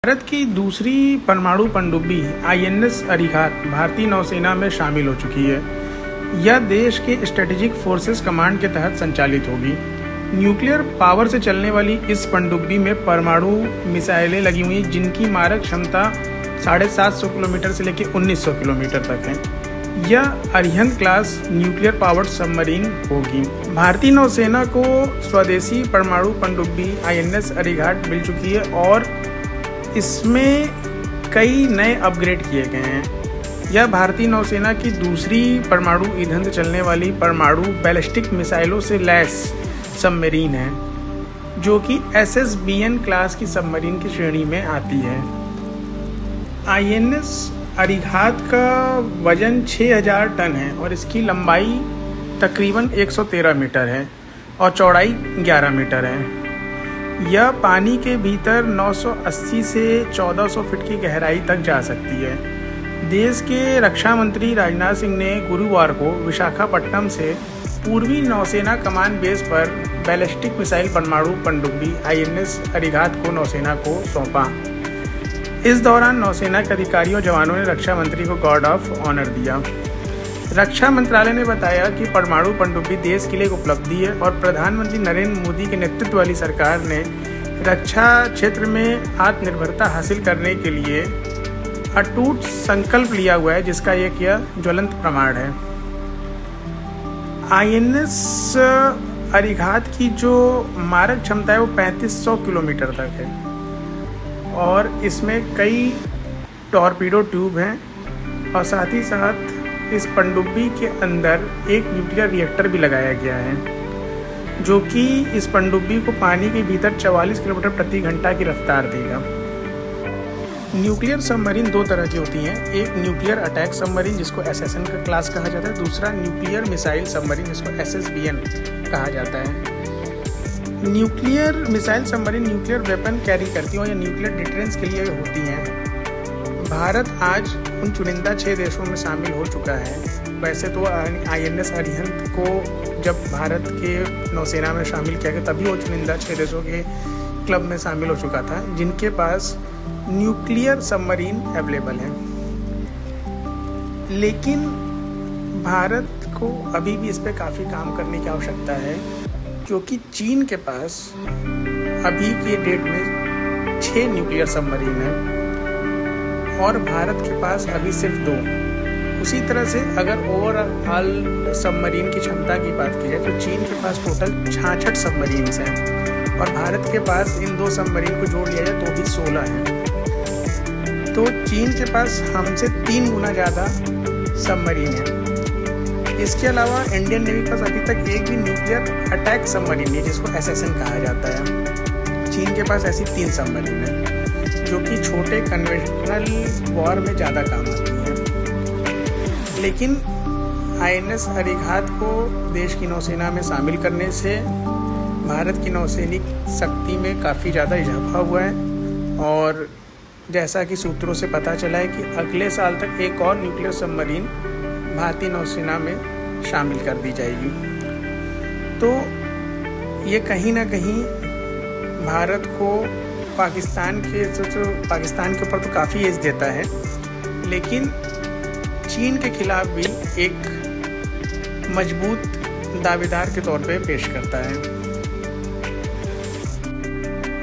भारत की दूसरी परमाणु पनडुब्बी आईएनएस अरिहंत भारतीय नौसेना में शामिल हो चुकी है। यह देश के स्ट्रेटेजिक फोर्सेस कमांड के तहत संचालित होगी। न्यूक्लियर पावर से चलने वाली इस पनडुब्बी में परमाणु मिसाइलें लगी हुई जिनकी मारक क्षमता 750 किलोमीटर से लेकर 1900 किलोमीटर तक है। यह Arihant class nuclear powered submarine होगी। भारतीय नौसेना को स्वदेशी परमाणु पनडुब्बी आईएनएस अरिहंत मिल चुकी है और इसमें कई नए अपग्रेड किए गए हैं। यह भारतीय नौसेना की दूसरी परमाणु ईंधन से चलने वाली परमाणु बैलिस्टिक मिसाइलों से लैस सबमरीन है, जो कि SSBN क्लास की सबमरीन की श्रेणी में आती है। आईएनएस अरिहंत का वजन 6000 टन है और इसकी लंबाई तकरीबन 113 मीटर है और चौड़ाई 11 मीटर है। यह पानी के भीतर 980 से 1400 फीट की गहराई तक जा सकती है। देश के रक्षा मंत्री राजनाथ सिंह ने गुरुवार को विशाखापट्टनम से पूर्वी नौसेना कमान बेस पर बैलिस्टिक मिसाइल परमाणु पनडुब्बी आईएनएस अरिहंत को नौसेना को सौंपा। इस दौरान नौसेना के अधिकारियों और जवानों ने रक्षा मंत्री को गार्ड ऑफ ऑनर दिया। रक्षा मंत्रालय ने बताया कि परमाणु पनडुब्बी देश के लिए एक उपलब्धि है और प्रधानमंत्री नरेंद्र मोदी के नेतृत्व वाली सरकार ने रक्षा क्षेत्र में आत्मनिर्भरता हासिल करने के लिए अटूट संकल्प लिया हुआ है, जिसका एक यह ज्वलंत प्रमाण है। आईएनएस अरिहंत की जो मारक क्षमता है वो 3500 किलोमीटर तक है और इसमें कई टॉर्पीडो ट्यूब हैं और साथ ही साथ इस पनडुब्बी के अंदर एक न्यूक्लियर रिएक्टर भी लगाया गया है, जो कि इस पनडुब्बी को पानी के भीतर 44 किलोमीटर प्रति घंटा की रफ्तार देगा। न्यूक्लियर सबमरीन दो तरह की होती हैं, एक न्यूक्लियर अटैक सबमरीन जिसको SSN का क्लास कहा जाता है, दूसरा न्यूक्लियर मिसाइल सबमरीन जिसको SSBN कहा जाता है। Nuclear missile submarine nuclear weapon carry करती हैं या न्यूक्लियर डिटरेंस के लिए होती हैं। भारत आज उन चुनिंदा 6 देशों में शामिल हो चुका है। वैसे तो आईएनएस अरिहंत को जब भारत के नौसेना में शामिल किया गया तभी वो चुनिंदा 6 देशों के क्लब में शामिल हो चुका था जिनके पास न्यूक्लियर सबमरीन अवेलेबल है। लेकिन भारत को अभी भी इस पे काफ़ी काम करने की आवश्यकता है, क्योंकि चीन के पास अभी के डेट में 6 न्यूक्लियर सबमरीन हैं और भारत के पास अभी सिर्फ 2। उसी तरह से अगर ओवरऑल सबमरीन की क्षमता की बात की जाए तो चीन के पास टोटल 66 सबमरीन्स हैं और भारत के पास इन 2 सबमरीन को जोड़ लिया जाए तो भी 16 हैं। तो चीन के पास हमसे 3 गुना ज़्यादा सबमरीन है। इसके अलावा इंडियन नेवी के पास अभी तक एक भी न्यूक्लियर अटैक सबमरीन नहीं, जिसको SSN कहा जाता है। चीन के पास ऐसी 3 सबमरीन है जो कि छोटे कन्वेंशनल वॉर में ज़्यादा काम आती हैं। लेकिन आईएनएस अरिहंत को देश की नौसेना में शामिल करने से भारत की नौसैनिक शक्ति में काफ़ी ज़्यादा इजाफा हुआ है और जैसा कि सूत्रों से पता चला है कि अगले साल तक एक और न्यूक्लियर सबमरीन भारतीय नौसेना में शामिल कर दी जाएगी। तो ये कहीं ना कहीं भारत को पाकिस्तान के ऊपर तो काफ़ी एज देता है, लेकिन चीन के खिलाफ भी एक मजबूत दावेदार के तौर पे पेश करता है।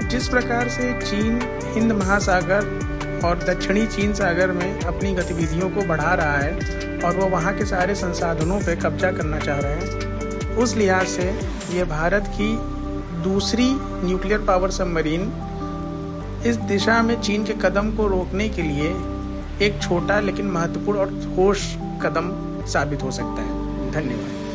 जिस प्रकार से चीन हिंद महासागर और दक्षिणी चीन सागर में अपनी गतिविधियों को बढ़ा रहा है और वो वहाँ के सारे संसाधनों पे कब्जा करना चाह रहे हैं, उस लिहाज से ये भारत की दूसरी न्यूक्लियर पावर सबमरीन इस दिशा में चीन के कदम को रोकने के लिए एक छोटा लेकिन महत्वपूर्ण और ठोस कदम साबित हो सकता है। धन्यवाद।